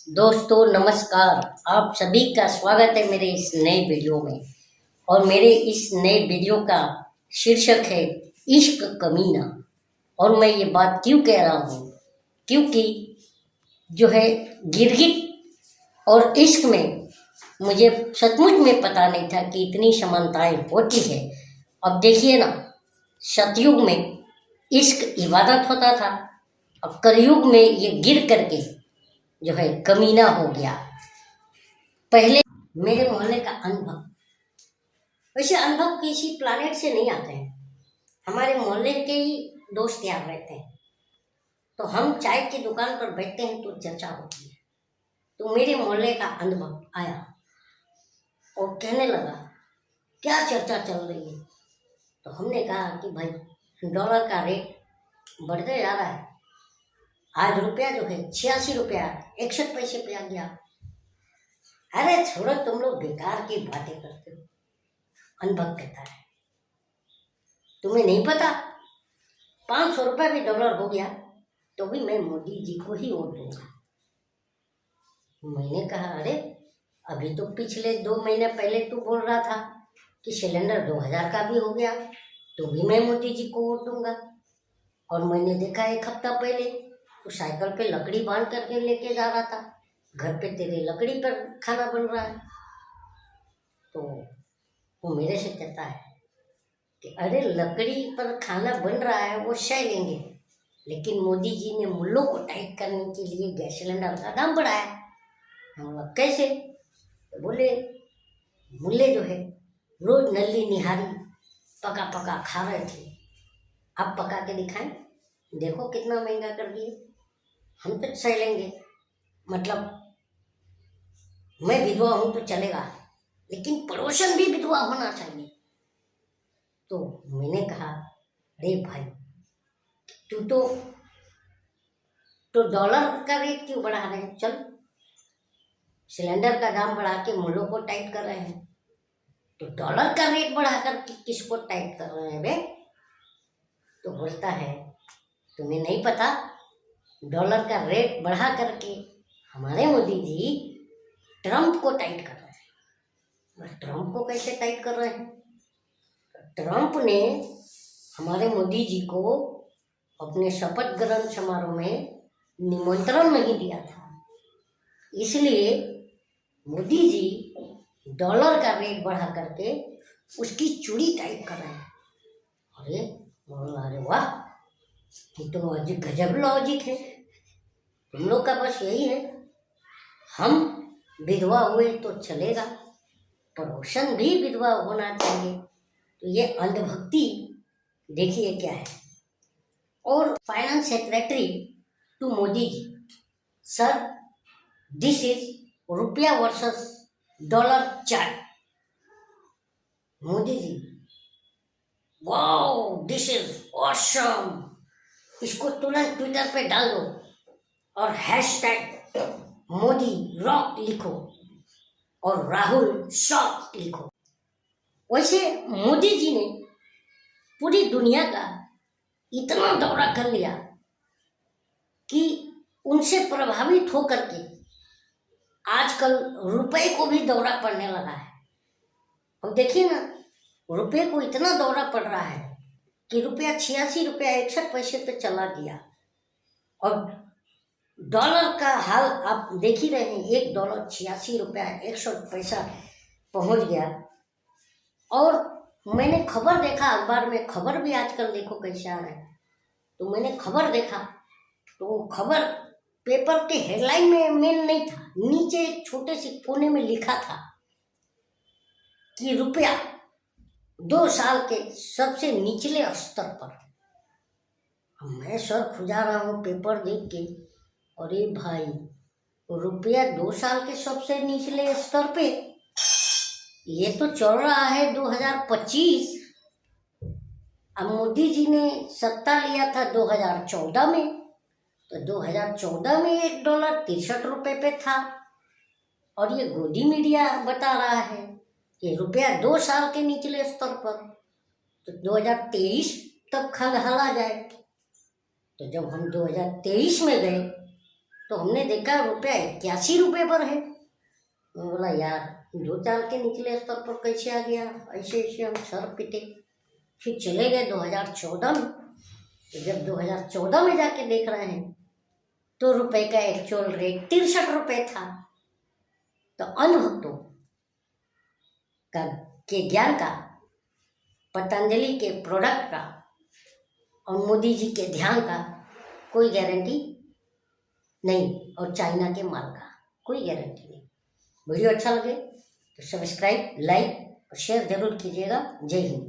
दोस्तों नमस्कार। आप सभी का स्वागत है मेरे इस नए वीडियो में। और मेरे इस नए वीडियो का शीर्षक है इश्क कमीना। और मैं ये बात क्यों कह रहा हूँ, क्योंकि जो है गिरगिट और इश्क में मुझे सचमुच में पता नहीं था कि इतनी समानताएं होती है। अब देखिए ना, सतयुग में इश्क इबादत होता था, अब कलयुग में ये गिर करके जो है कमीना हो गया। पहले मेरे मोहल्ले का अनुभव, वैसे अनुभव किसी प्लानेट से नहीं आते हैं, हमारे मोहल्ले के ही दोस्त यार रहते हैं। तो हम चाय की दुकान पर बैठते हैं तो चर्चा होती है। तो मेरे मोहल्ले का अनुभव आया और कहने लगा क्या चर्चा चल रही है। तो हमने कहा कि भाई डॉलर का रेट बढ़ते जा रहा है, आज रुपया जो है 86 रुपया 61 पैसे पे आ गया। अरे छोड़ो, तुम लोग बेकार की बातें करते हो। अनुभव कहता है तुम्हें नहीं पता, 500 रुपया भी डॉलर हो गया तो भी मैं मोदी जी को ही वोट दूंगा। मैंने कहा अरे अभी तो पिछले 2 महीने पहले तू बोल रहा था कि सिलेंडर 2000 का भी हो गया तो भी मैं मोदी जी को वोट दूंगा। और मैंने देखा 1 हफ्ता पहले तो साइकिल पे लकड़ी बांध करके लेके जा रहा था, घर पे तेरे लकड़ी पर खाना बन रहा है। तो वो मेरे से कहता है कि अरे लकड़ी पर खाना बन रहा है वो सह लेंगे, लेकिन मोदी जी ने मुल्लों को टाइट करने के लिए गैस सिलेंडर का दाम बढ़ाया। हम बोला कैसे? तो बोले मुल्ले जो है रोज नल्ली निहारी पका पका खा रहे थे, आप पका के दिखाएं, देखो कितना महंगा कर दिए, हम तो सह लेंगे। मतलब मैं विधवा हूं तो चलेगा, लेकिन पड़ोसन भी विधवा होना चाहिए। तो मैंने कहा अरे भाई तू तो डॉलर का रेट क्यों बढ़ा रहे हैं? चल सिलेंडर का दाम बढ़ा के मुल्लों को टाइट कर रहे हैं, तो डॉलर का रेट बढ़ाकर किसको टाइट कर रहे हैं बे? तो बोलता है तुम्हें नहीं पता, डॉलर का रेट बढ़ा करके हमारे मोदी जी ट्रम्प को टाइट कर रहे हैं। ट्रम्प को कैसे टाइट कर रहे हैं? ट्रम्प ने हमारे मोदी जी को अपने शपथ ग्रहण समारोह में निमंत्रण नहीं दिया था, इसलिए मोदी जी डॉलर का रेट बढ़ा करके उसकी चूड़ी टाइट कर रहे हैं। अरे वाह, ये तो गजब लॉजिक है। तुम लोग का बस यही है, हम विधवा हुए तो चलेगा, पड़ोसन भी विधवा होना चाहिए। तो ये अंधभक्ति देखिए क्या है। और finance secretary to Modi ji, sir this is rupaya versus dollar chart. Modi ji wow this is awesome, इसको तुरंत ट्विटर पे डाल दो और हैशटैग मोदी रॉक लिखो और राहुल शॉक लिखो। वैसे मोदी जी ने पूरी दुनिया का इतना दौरा कर लिया कि उनसे प्रभावित होकर के आजकल रुपए को भी दौरा पड़ने लगा है। अब देखिए ना, रुपए को इतना दौरा पड़ रहा है कि रुपया 86 रुपया 61 पैसे पे चला गया। और डॉलर का हाल आप देख ही रहे हैं, 1 डॉलर 86 रुपया 61 पैसा पहुंच गया। और मैंने खबर देखा अखबार में, खबर भी आजकल देखो कैसे आ रहा है। तो मैंने खबर देखा तो खबर पेपर के हेडलाइन में मेन नहीं था, नीचे एक छोटे से कोने में लिखा था कि रुपया 2 साल के सबसे निचले स्तर पर। मैं सर खुजा रहा हूँ पेपर देख के, अरे भाई रुपया 2 साल के सबसे निचले स्तर पे, ये तो चल रहा है 2025। अब मोदी जी ने सत्ता लिया था 2014 में, तो 2014 में 1 डॉलर 63 रुपए पे था। और ये गोदी मीडिया बता रहा है कि रुपया 2 साल के निचले स्तर पर, तो 2023 तक खलहला जाए। तो जब हम 2023 में गए तो हमने देखा रुपया 81 रुपये पर है। मैं बोला यार 2 साल के निचले स्तर पर कैसे आ गया, ऐसे ऐसे हम सर पिटे। फिर चले गए 2014 में। तो जब 2014 में जाके देख रहे हैं तो रुपए का एक्चुअल रेट 63 रुपये था। तो अनुभक्तों का के ज्ञान का, पतंजलि के प्रोडक्ट का और मोदी जी के ध्यान का कोई गारंटी नहीं, और चाइना के माल का कोई गारंटी नहीं। वीडियो अच्छा लगे तो सब्सक्राइब, लाइक और शेयर जरूर कीजिएगा। जय हिंद।